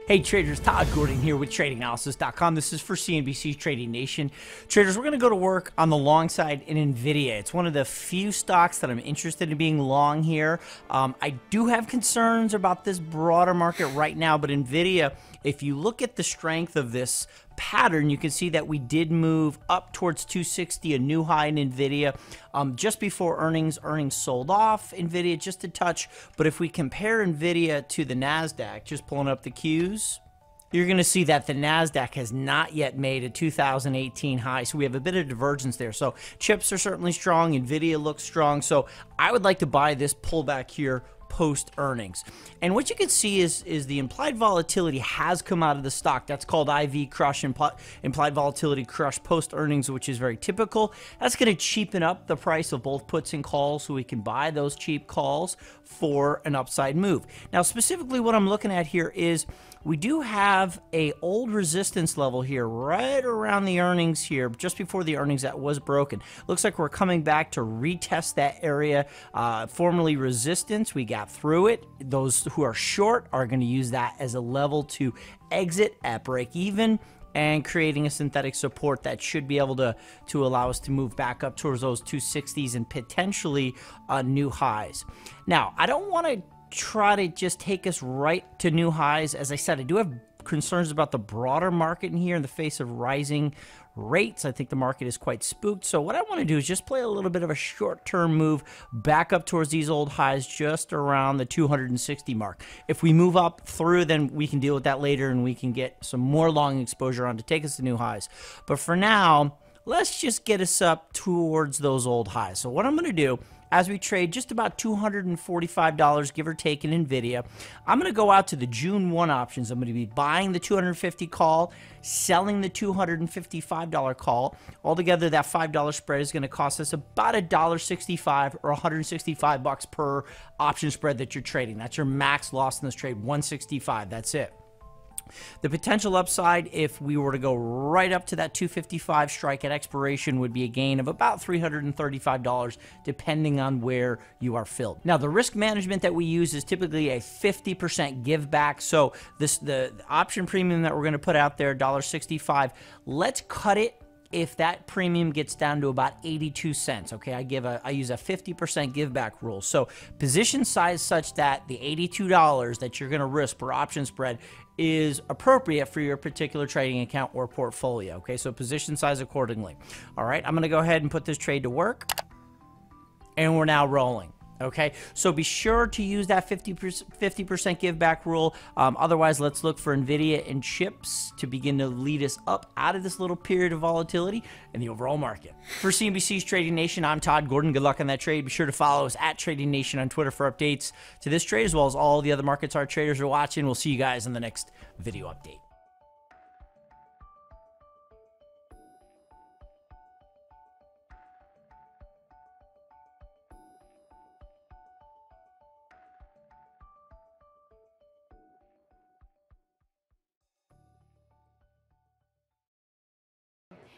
Hey traders, Todd Gordon here with TradingAnalysis.com. This is for CNBC's Trading Nation. Traders, we're going to go to work on the long side in Nvidia. It's one of the few stocks that I'm interested in being long here. I do have concerns about this broader market right now, but Nvidia, if you look at the strength of this pattern, you can see that we did move up towards 260, a new high in Nvidia just before earnings. Earnings sold off Nvidia just a touch, but if we compare Nvidia to the NASDAQ, just pulling up the Qs, you're going to see that the NASDAQ has not yet made a 2018 high, so we have a bit of divergence there. So chips are certainly strong, Nvidia looks strong, so I would like to buy this pullback here post earnings. And what you can see is the implied volatility has come out of the stock. That's called IV crush, implied volatility crush post earnings, which is very typical. That's going to cheapen up the price of both puts and calls, so we can buy those cheap calls for an upside move. Now, specifically what I'm looking at here is we do have a old resistance level here right around the earnings here, just before the earnings, that was broken. Looks like we're coming back to retest that area, formerly resistance. We got through it. Those who are short are going to use that as a level to exit at break even, and creating a synthetic support that should be able to allow us to move back up towards those 260s and potentially new highs. Now, I don't want to try to just take us right to new highs. As I said, I do have concerns about the broader market in here in the face of rising rates. I think the market is quite spooked. So what I want to do is just play a little bit of a short-term move back up towards these old highs just around the 260 mark. If we move up through, then we can deal with that later and we can get some more long exposure on to take us to new highs. But for now, let's just get us up towards those old highs. So what I'm going to do, as we trade just about $245, give or take, in Nvidia, I'm going to go out to the June 1 options. I'm going to be buying the 250 call, selling the $255 call. Altogether, that $5 spread is going to cost us about $1.65 or $165 per option spread that you're trading. That's your max loss in this trade, $165. That's it. The potential upside, if we were to go right up to that 255 strike at expiration, would be a gain of about $335, depending on where you are filled. Now, the risk management that we use is typically a 50% give back. So the option premium that we're going to put out there, $1.65, let's cut it if that premium gets down to about 82 cents. Okay, I use a 50% give back rule. So position size such that the $82 that you're going to risk per option spread is appropriate for your particular trading account or portfolio. Okay, so position size accordingly. All right, I'm going to go ahead and put this trade to work, and we're now rolling. Okay, so be sure to use that 50% give back rule. Otherwise, let's look for Nvidia and chips to begin to lead us up out of this little period of volatility in the overall market. For CNBC's Trading Nation, I'm Todd Gordon. Good luck on that trade. Be sure to follow us at Trading Nation on Twitter for updates to this trade, as well as all the other markets our traders are watching. We'll see you guys in the next video update.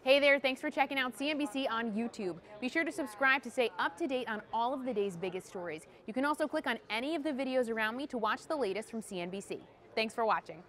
Hey there, thanks for checking out CNBC on YouTube. Be sure to subscribe to stay up to date on all of the day's biggest stories. You can also click on any of the videos around me to watch the latest from CNBC. Thanks for watching.